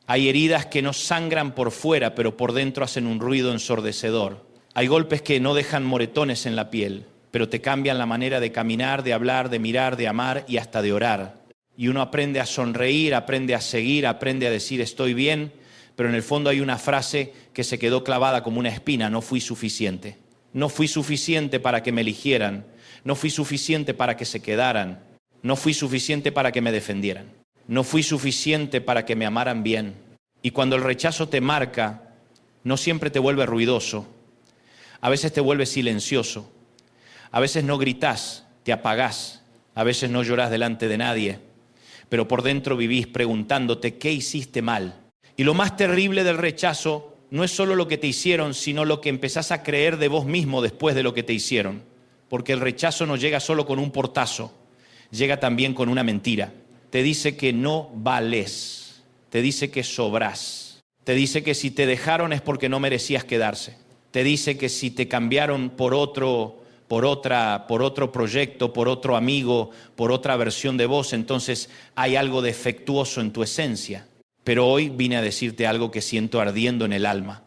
Hay heridas que no sangran por fuera, pero por dentro hacen un ruido ensordecedor. Hay golpes que no dejan moretones en la piel, pero te cambian la manera de caminar, de hablar, de mirar, de amar y hasta de orar. Y uno aprende a sonreír, aprende a seguir, aprende a decir estoy bien, pero en el fondo hay una frase que se quedó clavada como una espina: no fui suficiente. No fui suficiente para que me eligieran, no fui suficiente para que se quedaran, no fui suficiente para que me defendieran, no fui suficiente para que me amaran bien. Y cuando el rechazo te marca, no siempre te vuelve ruidoso, a veces te vuelve silencioso, a veces no gritás, te apagás, a veces no llorás delante de nadie, pero por dentro vivís preguntándote qué hiciste mal. Y lo más terrible del rechazo no es solo lo que te hicieron, sino lo que empezás a creer de vos mismo después de lo que te hicieron. Porque el rechazo no llega solo con un portazo, llega también con una mentira. Te dice que no vales, te dice que sobrás, te dice que si te dejaron es porque no merecías quedarse, te dice que si te cambiaron por otro proyecto, por otro amigo, por otra versión de vos, entonces hay algo defectuoso en tu esencia. Pero hoy vine a decirte algo que siento ardiendo en el alma.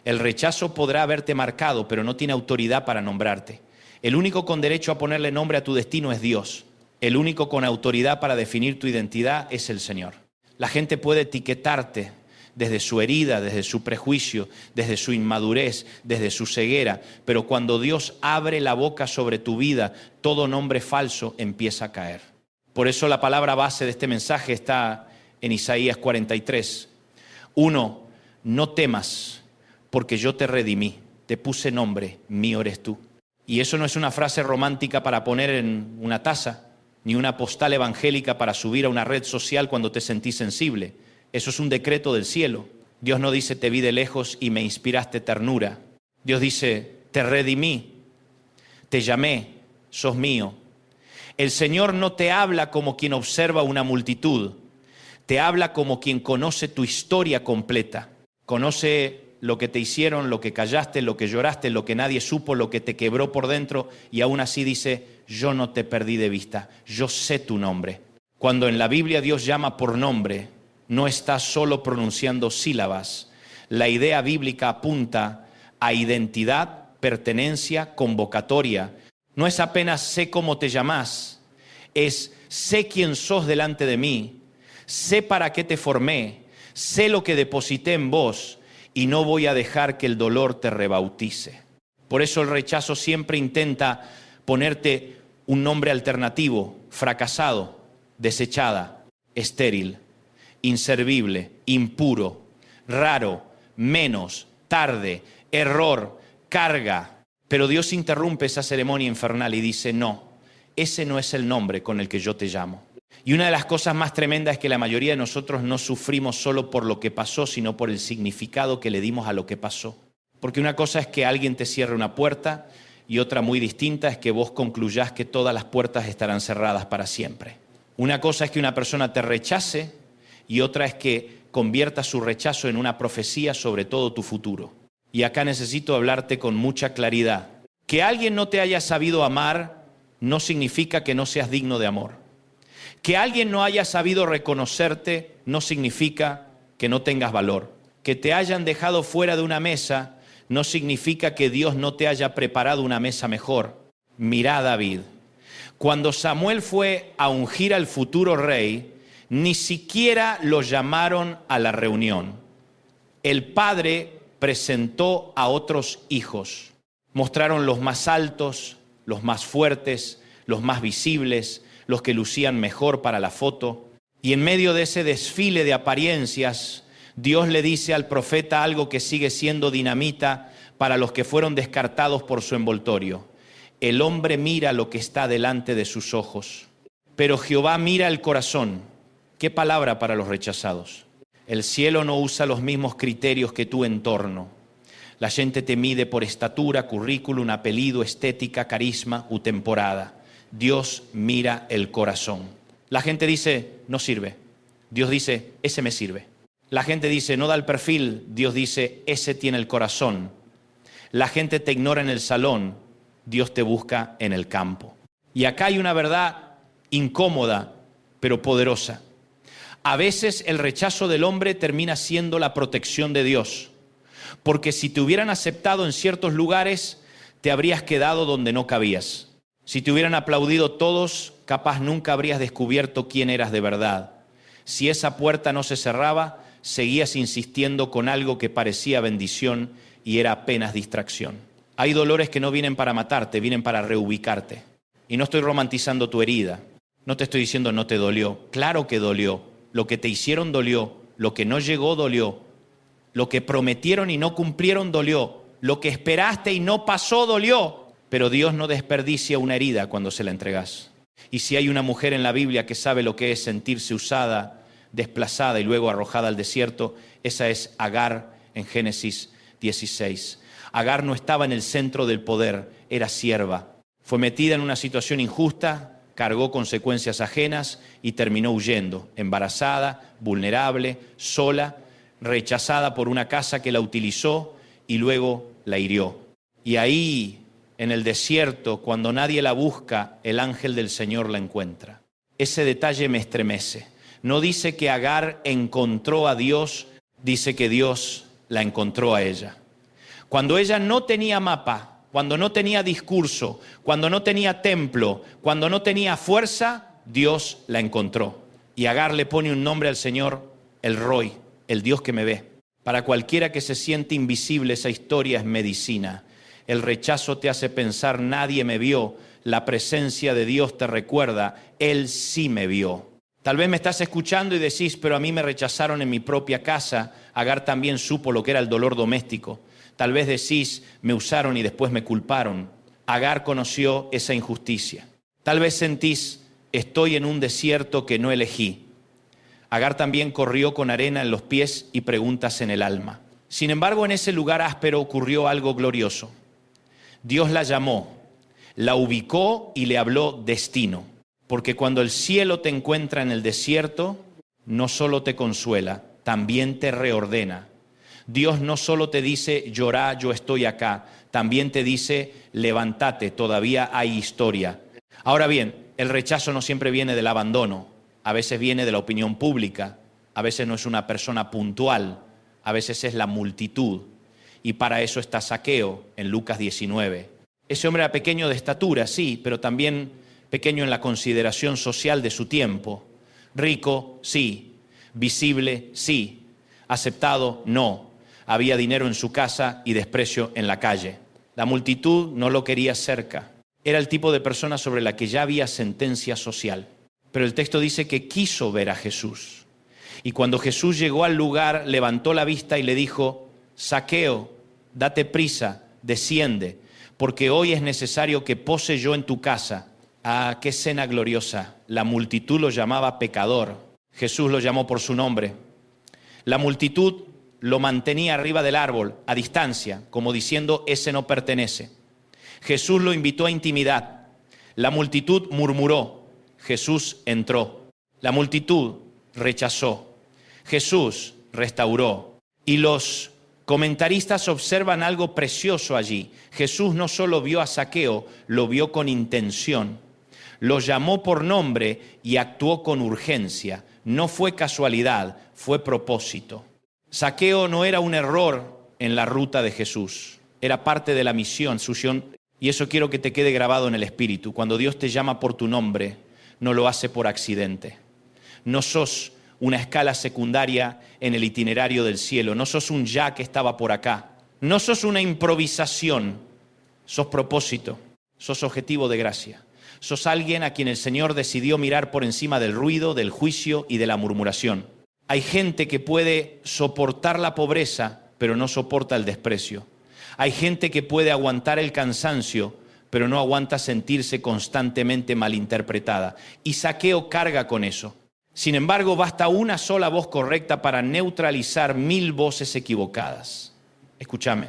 El rechazo podrá haberte marcado, pero no tiene autoridad para nombrarte. El único con derecho a ponerle nombre a tu destino es Dios. El único con autoridad para definir tu identidad es el Señor. La gente puede etiquetarte desde su herida, desde su prejuicio, desde su inmadurez, desde su ceguera, pero cuando Dios abre la boca sobre tu vida, todo nombre falso empieza a caer. Por eso la palabra base de este mensaje está en Isaías 43. 1. No temas, porque yo te redimí, te puse nombre, mío eres tú. Y eso no es una frase romántica para poner en una taza, ni una postal evangélica para subir a una red social cuando te sentís sensible. Eso es un decreto del cielo. Dios no dice te vi de lejos y me inspiraste ternura. Dios dice te redimí, te llamé, sos mío. El Señor no te habla como quien observa una multitud, te habla como quien conoce tu historia completa. Conoce lo que te hicieron, lo que callaste, lo que lloraste, lo que nadie supo, lo que te quebró por dentro, y aún así dice, yo no te perdí de vista, yo sé tu nombre. Cuando en la Biblia Dios llama por nombre, no está solo pronunciando sílabas. La idea bíblica apunta a identidad, pertenencia, convocatoria. No es apenas sé cómo te llamás, es sé quién sos delante de mí, sé para qué te formé, sé lo que deposité en vos y no voy a dejar que el dolor te rebautice. Por eso el rechazo siempre intenta ponerte un nombre alternativo: fracasado, desechada, estéril, inservible, impuro, raro, menos, tarde, error, carga. Pero Dios interrumpe esa ceremonia infernal y dice, no, ese no es el nombre con el que yo te llamo. Y una de las cosas más tremendas es que la mayoría de nosotros no sufrimos solo por lo que pasó, sino por el significado que le dimos a lo que pasó. Porque una cosa es que alguien te cierre una puerta y otra muy distinta es que vos concluyás que todas las puertas estarán cerradas para siempre. Una cosa es que una persona te rechace y otra es que convierta su rechazo en una profecía sobre todo tu futuro. Y acá necesito hablarte con mucha claridad. Que alguien no te haya sabido amar no significa que no seas digno de amor. Que alguien no haya sabido reconocerte no significa que no tengas valor. Que te hayan dejado fuera de una mesa no significa que Dios no te haya preparado una mesa mejor. Mirá a David. Cuando Samuel fue a ungir al futuro rey, ni siquiera lo llamaron a la reunión. El padre presentó a otros hijos. Mostraron los más altos, los más fuertes, los más visibles, los que lucían mejor para la foto. Y en medio de ese desfile de apariencias, Dios le dice al profeta algo que sigue siendo dinamita para los que fueron descartados por su envoltorio. El hombre mira lo que está delante de sus ojos, pero Jehová mira el corazón. ¿Qué palabra para los rechazados? El cielo no usa los mismos criterios que tu entorno. La gente te mide por estatura, currículum, apellido, estética, carisma u temporada. Dios mira el corazón. La gente dice, no sirve. Dios dice, ese me sirve. La gente dice, no da el perfil. Dios dice, ese tiene el corazón. La gente te ignora en el salón. Dios te busca en el campo. Y acá hay una verdad incómoda, pero poderosa. A veces el rechazo del hombre termina siendo la protección de Dios. Porque si te hubieran aceptado en ciertos lugares, te habrías quedado donde no cabías. Si te hubieran aplaudido todos, capaz nunca habrías descubierto quién eras de verdad. Si esa puerta no se cerraba, seguías insistiendo con algo que parecía bendición y era apenas distracción. Hay dolores que no vienen para matarte, vienen para reubicarte. Y no estoy romantizando tu herida. No te estoy diciendo no te dolió. Claro que dolió. Lo que te hicieron dolió. Lo que no llegó dolió. Lo que prometieron y no cumplieron dolió. Lo que esperaste y no pasó dolió. Pero Dios no desperdicia una herida cuando se la entregas. Y si hay una mujer en la Biblia que sabe lo que es sentirse usada, desplazada y luego arrojada al desierto, esa es Agar en Génesis 16. Agar no estaba en el centro del poder, era sierva. Fue metida en una situación injusta, cargó consecuencias ajenas y terminó huyendo, embarazada, vulnerable, sola, rechazada por una casa que la utilizó y luego la hirió. Y ahí, en el desierto, cuando nadie la busca, el ángel del Señor la encuentra. Ese detalle me estremece. No dice que Agar encontró a Dios, dice que Dios la encontró a ella. Cuando ella no tenía mapa, cuando no tenía discurso, cuando no tenía templo, cuando no tenía fuerza, Dios la encontró. Y Agar le pone un nombre al Señor, el Roy, el Dios que me ve. Para cualquiera que se siente invisible, esa historia es medicina. El rechazo te hace pensar, nadie me vio. La presencia de Dios te recuerda, Él sí me vio. Tal vez me estás escuchando y decís, pero a mí me rechazaron en mi propia casa. Agar también supo lo que era el dolor doméstico. Tal vez decís, me usaron y después me culparon. Agar conoció esa injusticia. Tal vez sentís, estoy en un desierto que no elegí. Agar también corrió con arena en los pies y preguntas en el alma. Sin embargo, en ese lugar áspero ocurrió algo glorioso. Dios la llamó, la ubicó y le habló destino. Porque cuando el cielo te encuentra en el desierto, no solo te consuela, también te reordena. Dios no solo te dice, llorá, yo estoy acá, también te dice, levántate, todavía hay historia. Ahora bien, el rechazo no siempre viene del abandono, a veces viene de la opinión pública, a veces no es una persona puntual, a veces es la multitud. Y para eso está Zaqueo en Lucas 19. Ese hombre era pequeño de estatura, sí, pero también pequeño en la consideración social de su tiempo. Rico, sí. Visible, sí. Aceptado, no. Había dinero en su casa y desprecio en la calle. La multitud no lo quería cerca. Era el tipo de persona sobre la que ya había sentencia social. Pero el texto dice que quiso ver a Jesús. Y cuando Jesús llegó al lugar, levantó la vista y le dijo, Zaqueo, date prisa, desciende, porque hoy es necesario que pose yo en tu casa. Ah, qué escena gloriosa. La multitud lo llamaba pecador. Jesús lo llamó por su nombre. La multitud lo mantenía arriba del árbol, a distancia, como diciendo, ese no pertenece. Jesús lo invitó a intimidad. La multitud murmuró. Jesús entró. La multitud rechazó. Jesús restauró. Y los comentaristas observan algo precioso allí. Jesús no solo vio a Zaqueo, lo vio con intención. Lo llamó por nombre y actuó con urgencia. No fue casualidad, fue propósito. Zaqueo no era un error en la ruta de Jesús. Era parte de la misión, y eso quiero que te quede grabado en el espíritu. Cuando Dios te llama por tu nombre, no lo hace por accidente. No sos una escala secundaria en el itinerario del cielo. No sos un ya que estaba por acá. No sos una improvisación. Sos propósito. Sos objetivo de gracia. Sos alguien a quien el Señor decidió mirar por encima del ruido, del juicio y de la murmuración. Hay gente que puede soportar la pobreza, pero no soporta el desprecio. Hay gente que puede aguantar el cansancio, pero no aguanta sentirse constantemente malinterpretada. Y Zaqueo carga con eso. Sin embargo, basta una sola voz correcta para neutralizar 1000 voces equivocadas. Escúchame,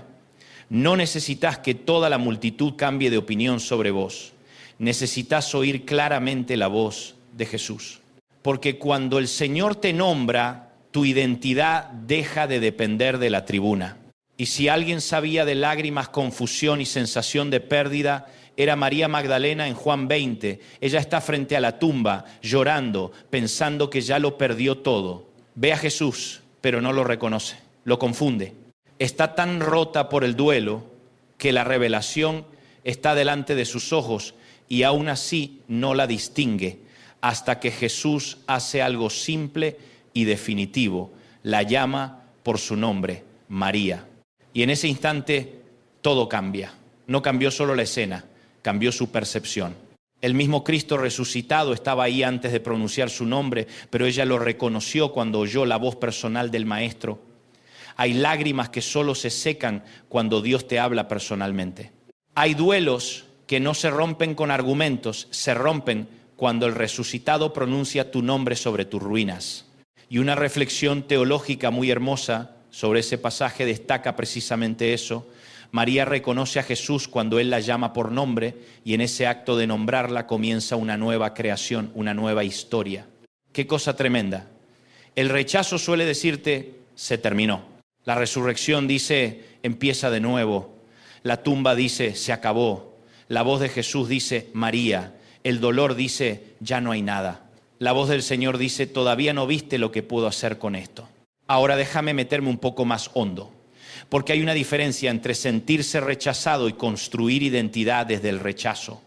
no necesitas que toda la multitud cambie de opinión sobre vos. Necesitas oír claramente la voz de Jesús. Porque cuando el Señor te nombra, tu identidad deja de depender de la tribuna. Y si alguien sabía de lágrimas, confusión y sensación de pérdida, era María Magdalena en Juan 20. Ella está frente a la tumba, llorando, pensando que ya lo perdió todo. Ve a Jesús, pero no lo reconoce, lo confunde. Está tan rota por el duelo que la revelación está delante de sus ojos y aún así no la distingue hasta que Jesús hace algo simple y definitivo. La llama por su nombre, María. Y en ese instante todo cambia. No cambió solo la escena, cambió su percepción. El mismo Cristo resucitado estaba ahí antes de pronunciar su nombre, pero ella lo reconoció cuando oyó la voz personal del Maestro. Hay lágrimas que solo se secan cuando Dios te habla personalmente. Hay duelos que no se rompen con argumentos, se rompen cuando el resucitado pronuncia tu nombre sobre tus ruinas. Y una reflexión teológica muy hermosa sobre ese pasaje destaca precisamente eso. María reconoce a Jesús cuando Él la llama por nombre y en ese acto de nombrarla comienza una nueva creación, una nueva historia. ¡Qué cosa tremenda! El rechazo suele decirte, se terminó. La resurrección dice, empieza de nuevo. La tumba dice, se acabó. La voz de Jesús dice, María. El dolor dice, ya no hay nada. La voz del Señor dice, todavía no viste lo que puedo hacer con esto. Ahora déjame meterme un poco más hondo. Porque hay una diferencia entre sentirse rechazado y construir identidad desde el rechazo.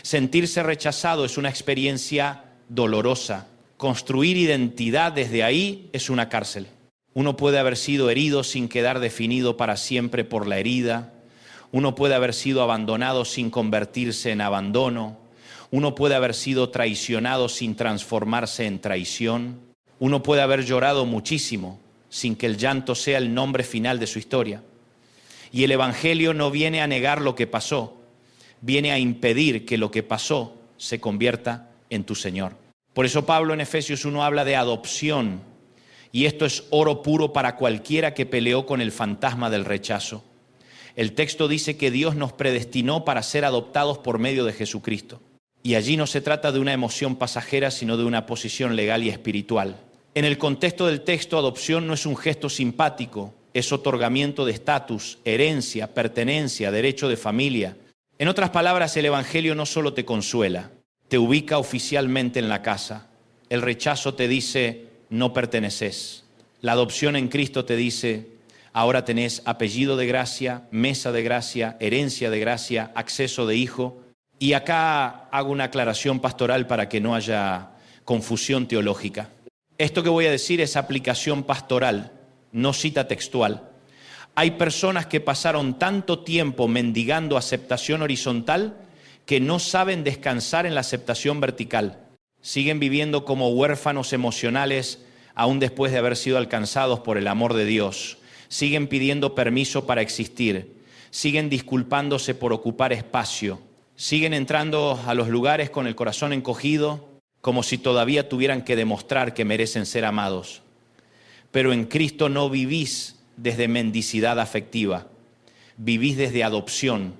Sentirse rechazado es una experiencia dolorosa. Construir identidad desde ahí es una cárcel. Uno puede haber sido herido sin quedar definido para siempre por la herida. Uno puede haber sido abandonado sin convertirse en abandono. Uno puede haber sido traicionado sin transformarse en traición. Uno puede haber llorado muchísimo sin que el llanto sea el nombre final de su historia. Y el Evangelio no viene a negar lo que pasó, viene a impedir que lo que pasó se convierta en tu Señor. Por eso Pablo en Efesios 1 habla de adopción, y esto es oro puro para cualquiera que peleó con el fantasma del rechazo. El texto dice que Dios nos predestinó para ser adoptados por medio de Jesucristo. Y allí no se trata de una emoción pasajera, sino de una posición legal y espiritual. En el contexto del texto, adopción no es un gesto simpático, es otorgamiento de estatus, herencia, pertenencia, derecho de familia. En otras palabras, el Evangelio no solo te consuela, te ubica oficialmente en la casa. El rechazo te dice, no perteneces. La adopción en Cristo te dice, ahora tenés apellido de gracia, mesa de gracia, herencia de gracia, acceso de hijo. Y acá hago una aclaración pastoral para que no haya confusión teológica. Esto que voy a decir es aplicación pastoral, no cita textual. Hay personas que pasaron tanto tiempo mendigando aceptación horizontal que no saben descansar en la aceptación vertical. Siguen viviendo como huérfanos emocionales aún después de haber sido alcanzados por el amor de Dios. Siguen pidiendo permiso para existir. Siguen disculpándose por ocupar espacio. Siguen entrando a los lugares con el corazón encogido, como si todavía tuvieran que demostrar que merecen ser amados. Pero en Cristo no vivís desde mendicidad afectiva, vivís desde adopción.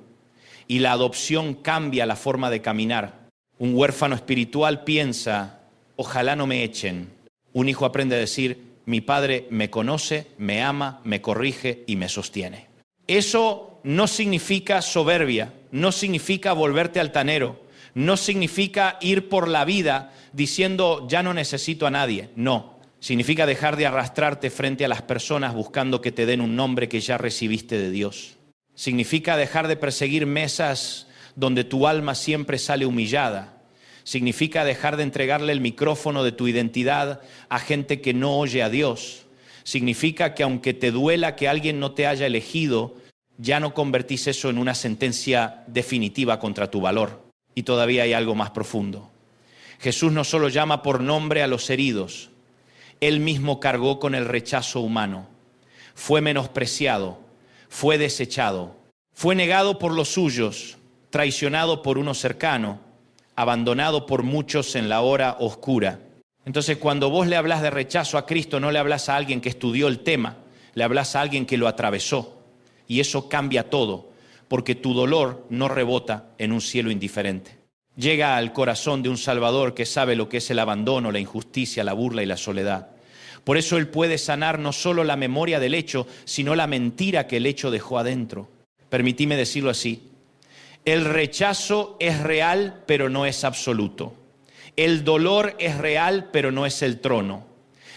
Y la adopción cambia la forma de caminar. Un huérfano espiritual piensa, ojalá no me echen. Un hijo aprende a decir, mi padre me conoce, me ama, me corrige y me sostiene. Eso no significa soberbia, no significa volverte altanero, no significa ir por la vida diciendo ya no necesito a nadie. No, significa dejar de arrastrarte frente a las personas buscando que te den un nombre que ya recibiste de Dios. Significa dejar de perseguir mesas donde tu alma siempre sale humillada. Significa dejar de entregarle el micrófono de tu identidad a gente que no oye a Dios. Significa que aunque te duela que alguien no te haya elegido, ya no convertís eso en una sentencia definitiva contra tu valor. Y todavía hay algo más profundo. Jesús no solo llama por nombre a los heridos, Él mismo cargó con el rechazo humano. Fue menospreciado, fue desechado, fue negado por los suyos, traicionado por uno cercano, abandonado por muchos en la hora oscura. Entonces, cuando vos le hablas de rechazo a Cristo, no le hablas a alguien que estudió el tema, le hablas a alguien que lo atravesó. Y eso cambia todo, porque tu dolor no rebota en un cielo indiferente. Llega al corazón de un Salvador que sabe lo que es el abandono, la injusticia, la burla y la soledad. Por eso Él puede sanar no solo la memoria del hecho, sino la mentira que el hecho dejó adentro. Permitime decirlo así. El rechazo es real, pero no es absoluto. El dolor es real, pero no es el trono.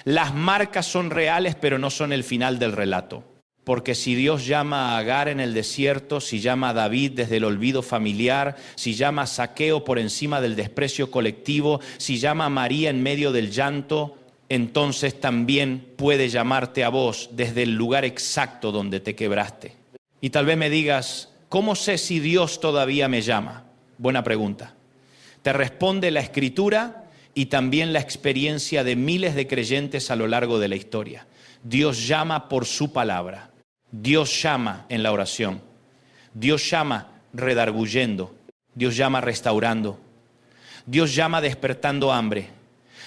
Las marcas son reales, pero no son el final del relato. Porque si Dios llama a Agar en el desierto, si llama a David desde el olvido familiar, si llama a Zaqueo por encima del desprecio colectivo, si llama a María en medio del llanto, entonces también puede llamarte a vos desde el lugar exacto donde te quebraste. Y tal vez me digas, ¿cómo sé si Dios todavía me llama? Buena pregunta. Te responde la Escritura y también la experiencia de miles de creyentes a lo largo de la historia. Dios llama por su palabra. Dios llama en la oración. Dios llama redarguyendo. Dios llama restaurando. Dios llama despertando hambre.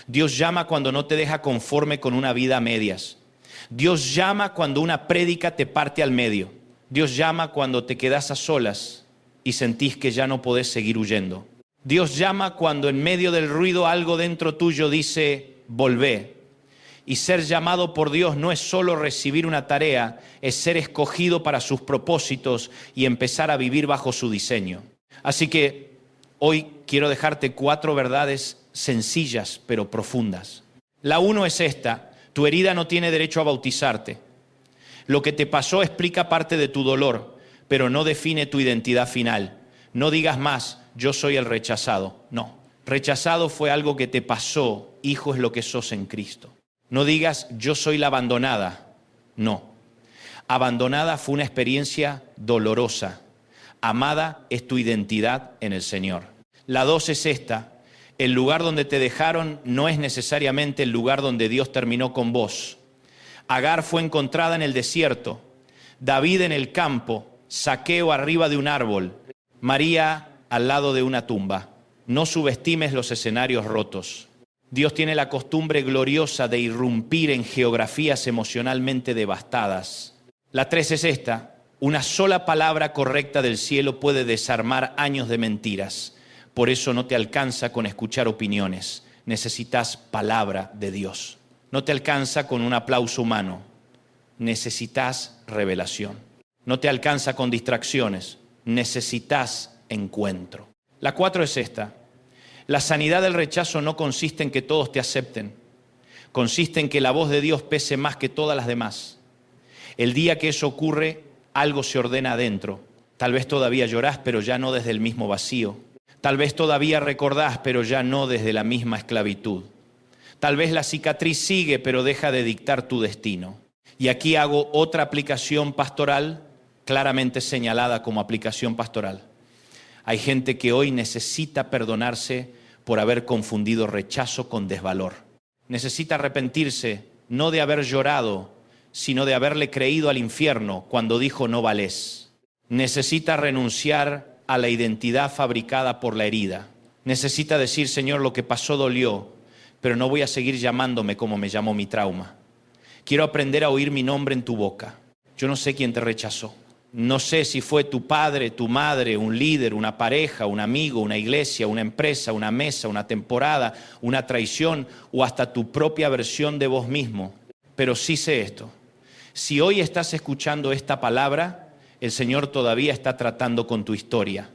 Dios llama cuando no te deja conforme con una vida a medias. Dios llama cuando una prédica te parte al medio. Dios llama cuando te quedas a solas y sentís que ya no podés seguir huyendo. Dios llama cuando en medio del ruido algo dentro tuyo dice, volvé. Y ser llamado por Dios no es solo recibir una tarea, es ser escogido para sus propósitos y empezar a vivir bajo su diseño. Así que hoy quiero dejarte 4 verdades sencillas pero profundas. La 1 es esta: tu herida no tiene derecho a bautizarte. Lo que te pasó explica parte de tu dolor, pero no define tu identidad final. No digas más, yo soy el rechazado. No, rechazado fue algo que te pasó, hijo es lo que sos en Cristo. No digas, yo soy la abandonada. No, abandonada fue una experiencia dolorosa. Amada es tu identidad en el Señor. La 2 es esta: el lugar donde te dejaron no es necesariamente el lugar donde Dios terminó con vos. Agar fue encontrada en el desierto, David en el campo, Zaqueo arriba de un árbol, María al lado de una tumba. No subestimes los escenarios rotos. Dios tiene la costumbre gloriosa de irrumpir en geografías emocionalmente devastadas. La 3 es esta: una sola palabra correcta del cielo puede desarmar años de mentiras. Por eso no te alcanza con escuchar opiniones, necesitas palabra de Dios. No te alcanza con un aplauso humano, necesitas revelación. No te alcanza con distracciones, necesitas encuentro. La 4 es esta: la sanidad del rechazo no consiste en que todos te acepten, consiste en que la voz de Dios pese más que todas las demás. El día que eso ocurre, algo se ordena adentro. Tal vez todavía llorás, pero ya no desde el mismo vacío. Tal vez todavía recordás, pero ya no desde la misma esclavitud. Tal vez la cicatriz sigue, pero deja de dictar tu destino. Y aquí hago otra aplicación pastoral, claramente señalada como aplicación pastoral. Hay gente que hoy necesita perdonarse por haber confundido rechazo con desvalor. Necesita arrepentirse, no de haber llorado, sino de haberle creído al infierno cuando dijo no valés. Necesita renunciar a la identidad fabricada por la herida. Necesita decir, Señor, lo que pasó dolió, pero no voy a seguir llamándome como me llamó mi trauma. Quiero aprender a oír mi nombre en tu boca. Yo no sé quién te rechazó. No sé si fue tu padre, tu madre, un líder, una pareja, un amigo, una iglesia, una empresa, una mesa, una temporada, una traición o hasta tu propia versión de vos mismo. Pero sí sé esto: si hoy estás escuchando esta palabra, el Señor todavía está tratando con tu historia.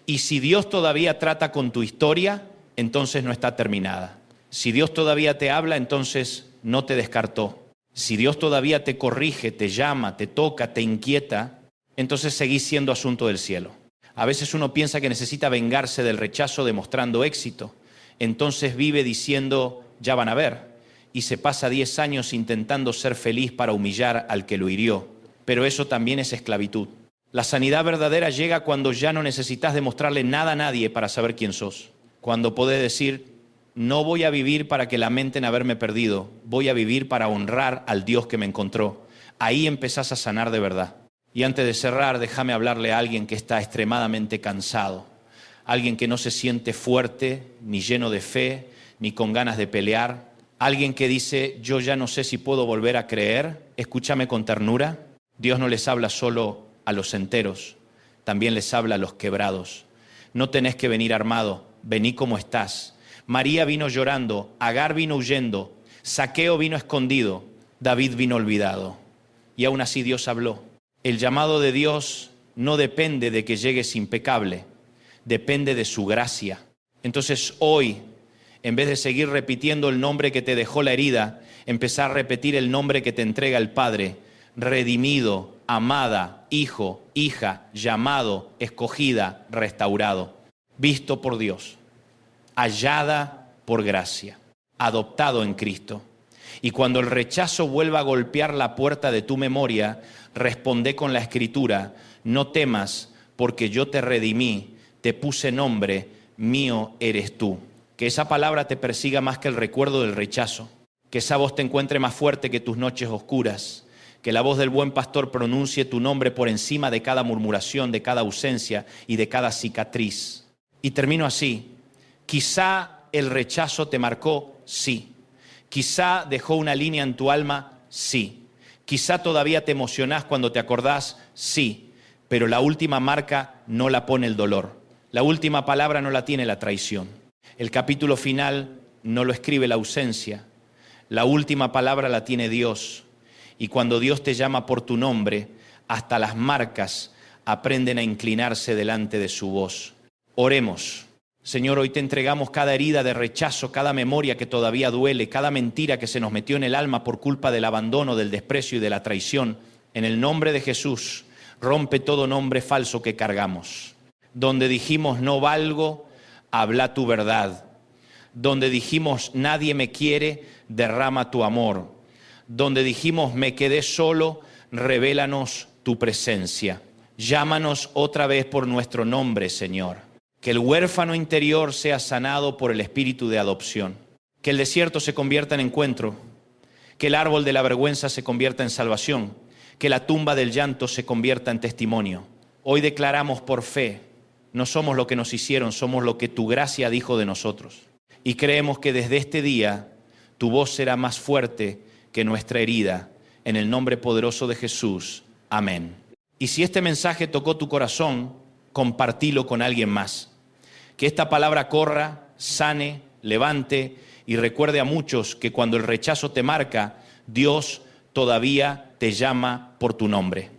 Y si Dios todavía trata con tu historia, entonces no está terminada. Si Dios todavía te habla, entonces no te descartó. Si Dios todavía te corrige, te llama, te toca, te inquieta, entonces seguís siendo asunto del cielo. A veces uno piensa que necesita vengarse del rechazo demostrando éxito. Entonces vive diciendo, ya van a ver. Y se pasa 10 años intentando ser feliz para humillar al que lo hirió. Pero eso también es esclavitud. La sanidad verdadera llega cuando ya no necesitas demostrarle nada a nadie para saber quién sos. Cuando podés decir, no voy a vivir para que lamenten haberme perdido, voy a vivir para honrar al Dios que me encontró. Ahí empezás a sanar de verdad. Y antes de cerrar, déjame hablarle a alguien que está extremadamente cansado, alguien que no se siente fuerte, ni lleno de fe, ni con ganas de pelear, alguien que dice, yo ya no sé si puedo volver a creer. Escúchame con ternura. Dios no les habla solo a los enteros, también les habla a los quebrados. No tenés que venir armado, vení como estás. María vino llorando, Agar vino huyendo, Zaqueo vino escondido, David vino olvidado. Y aún así Dios habló. El llamado de Dios no depende de que llegues impecable, depende de su gracia. Entonces hoy, en vez de seguir repitiendo el nombre que te dejó la herida, empezar a repetir el nombre que te entrega el Padre: redimido, amada, hijo, hija, llamado, escogida, restaurado, visto por Dios, hallada por gracia, adoptado en Cristo. Y cuando el rechazo vuelva a golpear la puerta de tu memoria, responde con la Escritura: no temas, porque yo te redimí, te puse nombre, mío eres tú. Que esa palabra te persiga más que el recuerdo del rechazo, que esa voz te encuentre más fuerte que tus noches oscuras, que la voz del buen pastor pronuncie tu nombre por encima de cada murmuración, de cada ausencia y de cada cicatriz. Y termino así: quizá el rechazo te marcó, sí. Quizá dejó una línea en tu alma, sí. Quizá todavía te emocionás cuando te acordás, sí. Pero la última marca no la pone el dolor. La última palabra no la tiene la traición. El capítulo final no lo escribe la ausencia. La última palabra la tiene Dios. Y cuando Dios te llama por tu nombre, hasta las marcas aprenden a inclinarse delante de su voz. Oremos. Señor, hoy te entregamos cada herida de rechazo, cada memoria que todavía duele, cada mentira que se nos metió en el alma por culpa del abandono, del desprecio y de la traición. En el nombre de Jesús, rompe todo nombre falso que cargamos. Donde dijimos no valgo, habla tu verdad. Donde dijimos nadie me quiere, derrama tu amor. Donde dijimos me quedé solo, revélanos tu presencia. Llámanos otra vez por nuestro nombre, Señor. Que el huérfano interior sea sanado por el espíritu de adopción. Que el desierto se convierta en encuentro. Que el árbol de la vergüenza se convierta en salvación. Que la tumba del llanto se convierta en testimonio. Hoy declaramos por fe: no somos lo que nos hicieron, somos lo que tu gracia dijo de nosotros. Y creemos que desde este día tu voz será más fuerte que nuestra herida. En el nombre poderoso de Jesús. Amén. Y si este mensaje tocó tu corazón, compartilo con alguien más. Que esta palabra corra, sane, levante y recuerde a muchos que cuando el rechazo te marca, Dios todavía te llama por tu nombre.